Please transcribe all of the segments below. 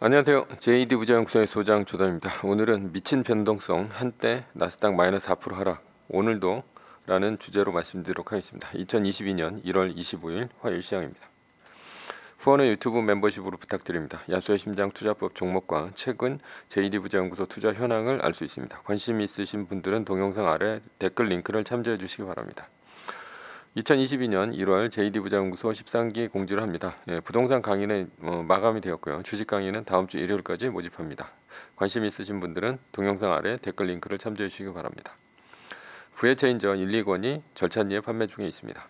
안녕하세요. JD 부자연구소의 소장 조담입니다. 오늘은 미친 변동성 한때 나스닥 마이너스 4% 하락 오늘도 라는 주제로 말씀드리도록 하겠습니다. 2022년 1월 25일 화요일 시장입니다. 후원은 유튜브 멤버십으로 부탁드립니다. 야수의 심장 투자법 종목과 최근 JD 부자연구소 투자 현황을 알 수 있습니다. 관심 있으신 분들은 동영상 아래 댓글 링크를 참조해 주시기 바랍니다. 2022년 1월 JD 부자연구소 13기 공지를 합니다. 부동산 강의는 마감이 되었고요. 주식 강의는 다음 주 일요일까지 모집합니다. 관심 있으신 분들은 동영상 아래 댓글 링크를 참조해 주시기 바랍니다. 부해체인저 1, 2권이 절찬리에 판매 중에 있습니다.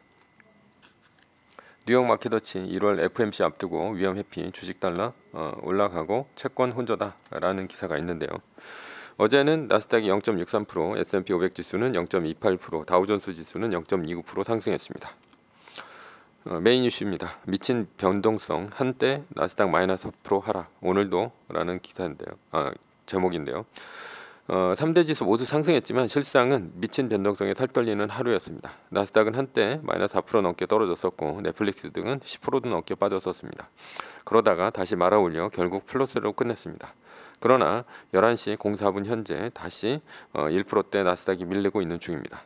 뉴욕 마켓워치 1월 FMC 앞두고 위험 회피 주식 달러 올라가고 채권 혼조다라는 기사가 있는데요. 어제는 나스닥이 0.63%, S&P 500 지수는 0.28%, 다우존스 지수는 0.29% 상승했습니다. 메인 이슈입니다. 미친 변동성 한때 나스닥 마이너스 4% 하락 오늘도 라는 기사인데요. 제목인데요. 3대 지수 모두 상승했지만 실상은 미친 변동성에 살떨리는 하루였습니다. 나스닥은 한때 마이너스 4% 넘게 떨어졌었고 넷플릭스 등은 10%도 넘게 빠졌었습니다. 그러다가 다시 말아올려 결국 플러스로 끝냈습니다. 그러나 11시 04분 현재 다시 1%대 나스닥이 밀리고 있는 중입니다.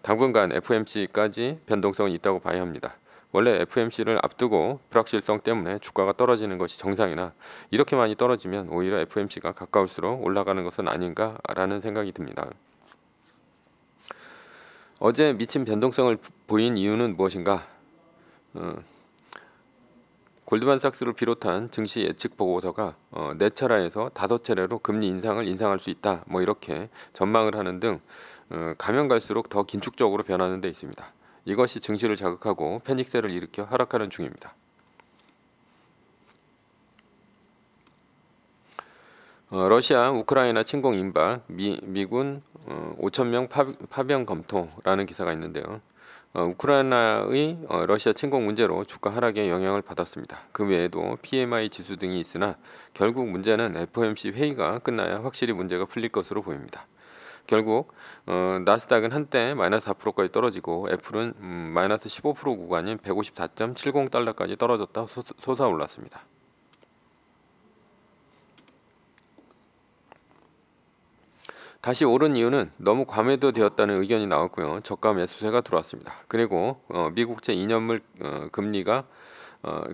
당분간 FMC까지 변동성이 있다고 봐야 합니다. 원래 FMC를 앞두고 불확실성 때문에 주가가 떨어지는 것이 정상이나 이렇게 많이 떨어지면 오히려 FMC가 가까울수록 올라가는 것은 아닌가라는 생각이 듭니다. 어제 미친 변동성을 보인 이유는 무엇인가? 골드만삭스를 비롯한 증시 예측 보고서가 4차례에서 5차례로 금리 인상을 인상할 수 있다. 이렇게 전망을 하는 등 가면 갈수록 더 긴축적으로 변하는 데 있습니다. 이것이 증시를 자극하고 패닉세를 일으켜 하락하는 중입니다. 러시아 우크라이나 침공 임박 미군 5,000명 파병 검토라는 기사가 있는데요. 우크라이나의 러시아 침공 문제로 주가 하락에 영향을 받았습니다. 그 외에도 PMI 지수 등이 있으나 결국 문제는 FOMC 회의가 끝나야 확실히 문제가 풀릴 것으로 보입니다. 결국 나스닥은 한때 마이너스 4%까지 떨어지고 애플은 마이너스 15% 구간인 154.70달러까지 떨어졌다 솟아올랐습니다. 다시 오른 이유는 너무 과매도되었다는 의견이 나왔고요. 저가 매수세가 들어왔습니다. 그리고 미국채 2년물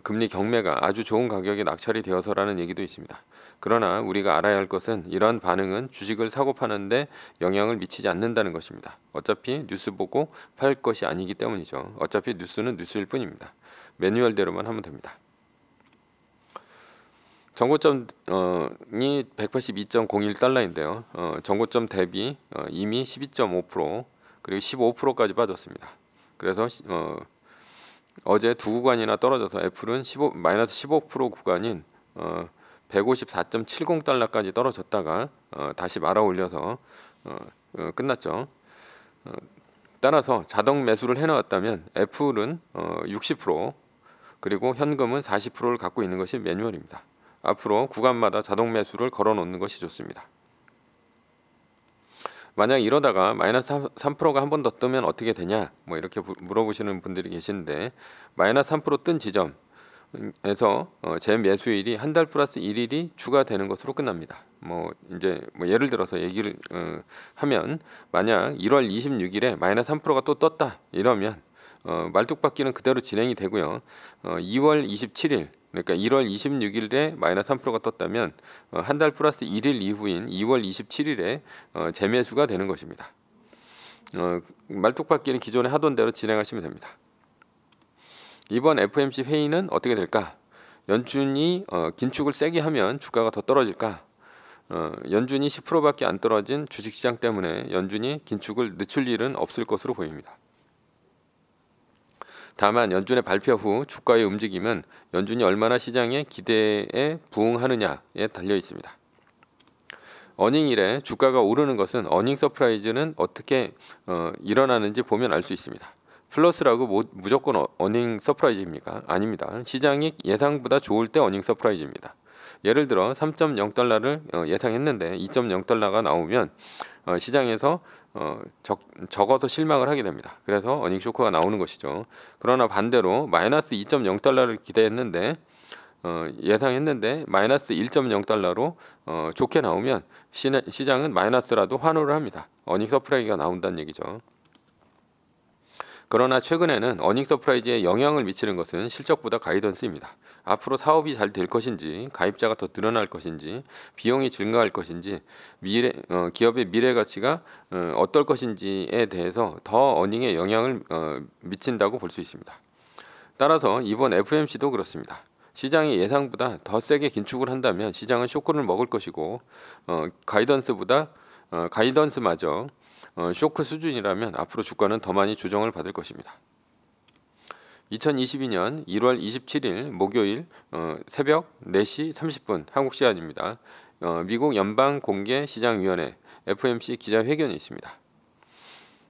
금리 경매가 아주 좋은 가격에 낙찰이 되어서라는 얘기도 있습니다. 그러나 우리가 알아야 할 것은 이러한 반응은 주식을 사고 파는데 영향을 미치지 않는다는 것입니다. 어차피 뉴스 보고 팔 것이 아니기 때문이죠. 어차피 뉴스는 뉴스일 뿐입니다. 매뉴얼대로만 하면 됩니다. 정고점이 182.01달러인데요. 정고점 대비 이미 12.5% 그리고 15%까지 빠졌습니다. 그래서 어제 두 구간이나 떨어져서 애플은 마이너스 15% 구간인 154.70달러까지 떨어졌다가 다시 말아올려서 끝났죠. 따라서 자동 매수를 해놓았다면 애플은 60% 그리고 현금은 40%를 갖고 있는 것이 매뉴얼입니다. 앞으로 구간마다 자동 매수를 걸어 놓는 것이 좋습니다. 만약 이러다가 마이너스 3%가 한 번 더 뜨면 어떻게 되냐 이렇게 물어보시는 분들이 계신데 마이너스 3% 뜬 지점에서 제 매수일이 한 달 플러스 1일이 추가되는 것으로 끝납니다. 이제 예를 들어서 얘기를 하면 만약 1월 26일에 마이너스 3%가 또 떴다 이러면 말뚝박기는 그대로 진행이 되고요. 2월 27일 그러니까 1월 26일에 마이너스 3%가 떴다면 한 달 플러스 1일 이후인 2월 27일에 재매수가 되는 것입니다. 말뚝박기는 기존에 하던 대로 진행하시면 됩니다. 이번 FOMC 회의는 어떻게 될까? 연준이 긴축을 세게 하면 주가가 더 떨어질까? 연준이 10%밖에 안 떨어진 주식시장 때문에 연준이 긴축을 늦출 일은 없을 것으로 보입니다. 다만 연준의 발표 후 주가의 움직임은 연준이 얼마나 시장의 기대에 부응하느냐에 달려 있습니다. 어닝일에 주가가 오르는 것은 어닝 서프라이즈는 어떻게 일어나는지 보면 알 수 있습니다. 플러스라고 무조건 어닝 서프라이즈입니까? 아닙니다. 시장이 예상보다 좋을 때 어닝 서프라이즈입니다. 예를 들어 3.0달러를 예상했는데 2.0달러가 나오면 시장에서 적어서 실망을 하게 됩니다. 그래서 어닝 쇼크가 나오는 것이죠. 그러나 반대로 마이너스 2.0달러를 기대했는데 예상했는데 마이너스 1.0달러로 좋게 나오면 시장은 마이너스라도 환호를 합니다. 어닝 서프라이즈가 나온다는 얘기죠. 그러나 최근에는 어닝 서프라이즈에 영향을 미치는 것은 실적보다 가이던스입니다. 앞으로 사업이 잘 될 것인지, 가입자가 더 늘어날 것인지, 비용이 증가할 것인지, 기업의 미래 가치가 어떨 것인지에 대해서 더 어닝에 영향을 미친다고 볼 수 있습니다. 따라서 이번 FOMC도 그렇습니다. 시장이 예상보다 더 세게 긴축을 한다면 시장은 쇼크를 먹을 것이고, 가이던스마저 쇼크 수준이라면 앞으로 주가는 더 많이 조정을 받을 것입니다. 2022년 1월 27일 목요일 새벽 4시 30분 한국 시간입니다. 미국 연방공개시장위원회 FOMC 기자회견이 있습니다.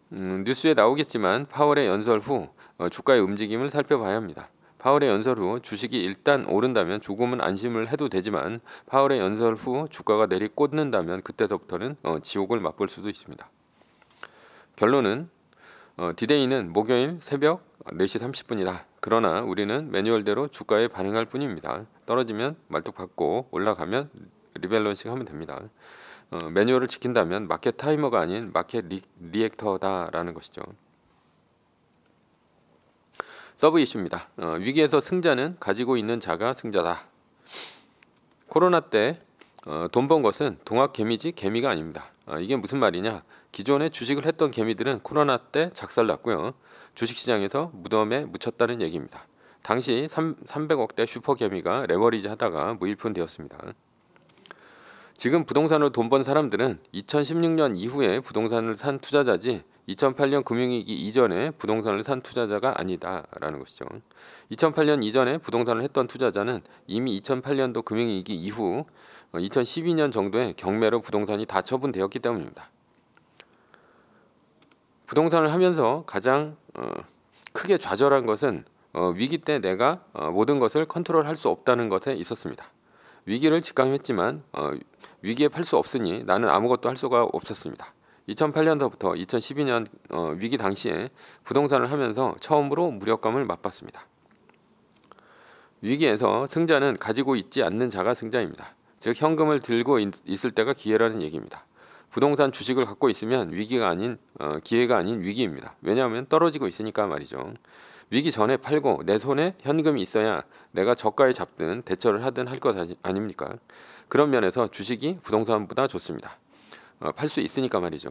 뉴스에 나오겠지만 파월의 연설 후 주가의 움직임을 살펴봐야 합니다. 파월의 연설 후 주식이 일단 오른다면 조금은 안심을 해도 되지만 파월의 연설 후 주가가 내리꽂는다면 그때서부터는 지옥을 맛볼 수도 있습니다. 결론은 디데이는 목요일 새벽 4시 30분이다. 그러나 우리는 매뉴얼대로 주가에 반응할 뿐입니다. 떨어지면 말뚝 받고 올라가면 리밸런싱 하면 됩니다. 매뉴얼을 지킨다면 마켓 타이머가 아닌 마켓 리액터다라는 것이죠. 서브 이슈입니다. 위기에서 승자는 가지고 있는 자가 승자다. 코로나 때 돈 번 것은 동학 개미지 개미가 아닙니다. 이게 무슨 말이냐? 기존에 주식을 했던 개미들은 코로나 때 작살났고요. 주식시장에서 무덤에 묻혔다는 얘기입니다. 당시 300억대 슈퍼개미가 레버리지 하다가 무일푼 되었습니다. 지금 부동산으로 돈 번 사람들은 2016년 이후에 부동산을 산 투자자지 2008년 금융위기 이전에 부동산을 산 투자자가 아니다라는 것이죠. 2008년 이전에 부동산을 했던 투자자는 이미 2008년도 금융위기 이후 2012년 정도에 경매로 부동산이 다 처분되었기 때문입니다. 부동산을 하면서 가장 크게 좌절한 것은 위기 때 내가 모든 것을 컨트롤할 수 없다는 것에 있었습니다. 위기를 직감했지만 위기에 팔 수 없으니 나는 아무것도 할 수가 없었습니다. 2008년도부터 2012년 위기 당시에 부동산을 하면서 처음으로 무력감을 맛봤습니다. 위기에서 승자는 가지고 있지 않는 자가 승자입니다. 즉 현금을 들고 있을 때가 기회라는 얘기입니다. 부동산 주식을 갖고 있으면 기회가 아닌 위기입니다. 왜냐하면 떨어지고 있으니까 말이죠. 위기 전에 팔고 내 손에 현금이 있어야 내가 저가에 잡든 대처를 하든 할 것 아닙니까? 그런 면에서 주식이 부동산보다 좋습니다. 팔 수 있으니까 말이죠.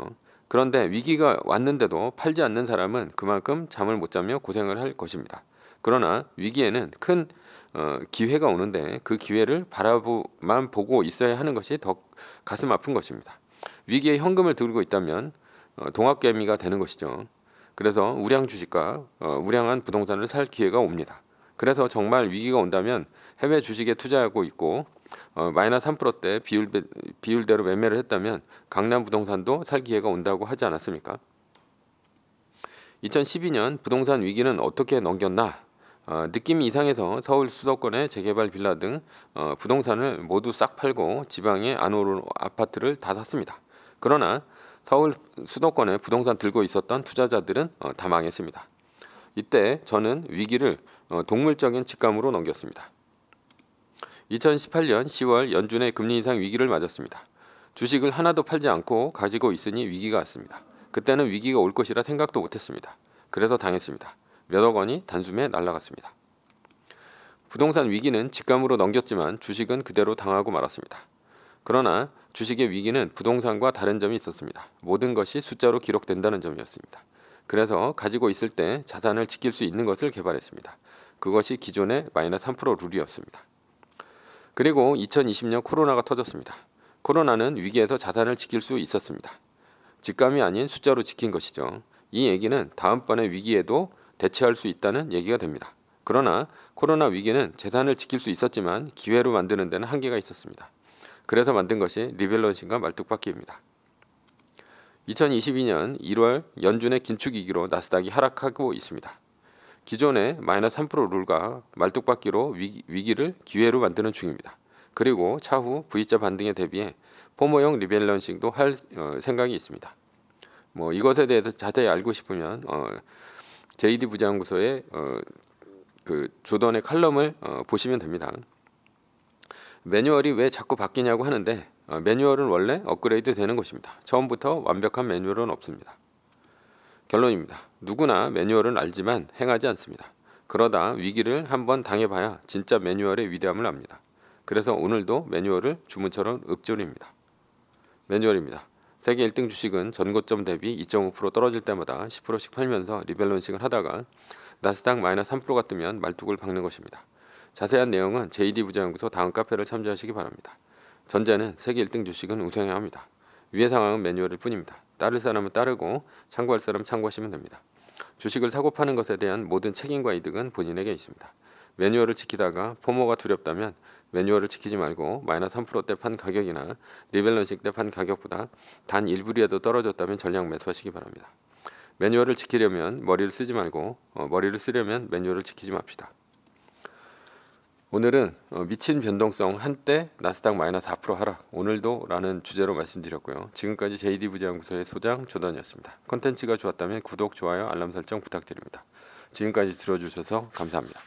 그런데 위기가 왔는데도 팔지 않는 사람은 그만큼 잠을 못 자며 고생을 할 것입니다. 그러나 위기에는 큰 기회가 오는데 그 기회를 바라만 보고 있어야 하는 것이 더 가슴 아픈 것입니다. 위기에 현금을 들고 있다면 동학개미가 되는 것이죠. 그래서 우량 주식과 우량한 부동산을 살 기회가 옵니다. 그래서 정말 위기가 온다면 해외 주식에 투자하고 있고 마이너스 3%대 비율대로 매매를 했다면 강남 부동산도 살 기회가 온다고 하지 않았습니까? 2012년 부동산 위기는 어떻게 넘겼나? 느낌이 이상해서 서울 수도권의 재개발 빌라 등 부동산을 모두 싹 팔고 지방의 안오르 아파트를 다 샀습니다. 그러나 서울 수도권에 부동산 들고 있었던 투자자들은 다 망했습니다. 이때 저는 위기를 동물적인 직감으로 넘겼습니다. 2018년 10월 연준의 금리 인상 위기를 맞았습니다. 주식을 하나도 팔지 않고 가지고 있으니 위기가 왔습니다. 그때는 위기가 올 것이라 생각도 못했습니다. 그래서 당했습니다. 몇억 원이 단숨에 날아갔습니다. 부동산 위기는 직감으로 넘겼지만 주식은 그대로 당하고 말았습니다. 그러나 주식의 위기는 부동산과 다른 점이 있었습니다. 모든 것이 숫자로 기록된다는 점이었습니다. 그래서 가지고 있을 때 자산을 지킬 수 있는 것을 개발했습니다. 그것이 기존의 마이너스 3% 룰이었습니다. 그리고 2020년 코로나가 터졌습니다. 코로나는 위기에서 자산을 지킬 수 있었습니다. 직감이 아닌 숫자로 지킨 것이죠. 이 얘기는 다음번의 위기에도 대처할 수 있다는 얘기가 됩니다. 그러나 코로나 위기는 재산을 지킬 수 있었지만 기회로 만드는 데는 한계가 있었습니다. 그래서 만든 것이 리밸런싱과 말뚝박기입니다. 2022년 1월 연준의 긴축위기로 나스닥이 하락하고 있습니다. 기존의 마이너스 3% 룰과 말뚝박기로 위기를 기회로 만드는 중입니다. 그리고 차후 V자 반등에 대비해 포모형 리밸런싱도 할 생각이 있습니다. 이것에 대해서 자세히 알고 싶으면 JD 부장연구소의 그 조던의 칼럼을 보시면 됩니다. 매뉴얼이 왜 자꾸 바뀌냐고 하는데 매뉴얼은 원래 업그레이드 되는 것입니다. 처음부터 완벽한 매뉴얼은 없습니다. 결론입니다. 누구나 매뉴얼은 알지만 행하지 않습니다. 그러다 위기를 한번 당해봐야 진짜 매뉴얼의 위대함을 압니다. 그래서 오늘도 매뉴얼을 주문처럼 읊조립니다. 매뉴얼입니다. 세계 1등 주식은 전고점 대비 2.5% 떨어질 때마다 10%씩 팔면서 리밸런싱을 하다가 나스닥 마이너스 3%가 뜨면 말뚝을 박는 것입니다. 자세한 내용은 JD 부자연구소 다음 카페를 참조하시기 바랍니다. 전제는 세계 1등 주식은 우승해야 합니다. 위의 상황은 매뉴얼일 뿐입니다. 따를 사람은 따르고 참고할 사람은 참고하시면 됩니다. 주식을 사고 파는 것에 대한 모든 책임과 이득은 본인에게 있습니다. 매뉴얼을 지키다가 포모가 두렵다면 매뉴얼을 지키지 말고 마이너스 3%대 판 가격이나 리밸런싱 때 판 가격보다 단 1불이라도 떨어졌다면 전량 매수하시기 바랍니다. 매뉴얼을 지키려면 머리를 쓰지 말고 머리를 쓰려면 매뉴얼을 지키지 맙시다. 오늘은 미친 변동성 한때 나스닥 마이너스 4% 하락 오늘도 라는 주제로 말씀드렸고요. 지금까지 JD 부자연구소의 소장 조던이었습니다. 콘텐츠가 좋았다면 구독, 좋아요, 알람 설정 부탁드립니다. 지금까지 들어주셔서 감사합니다.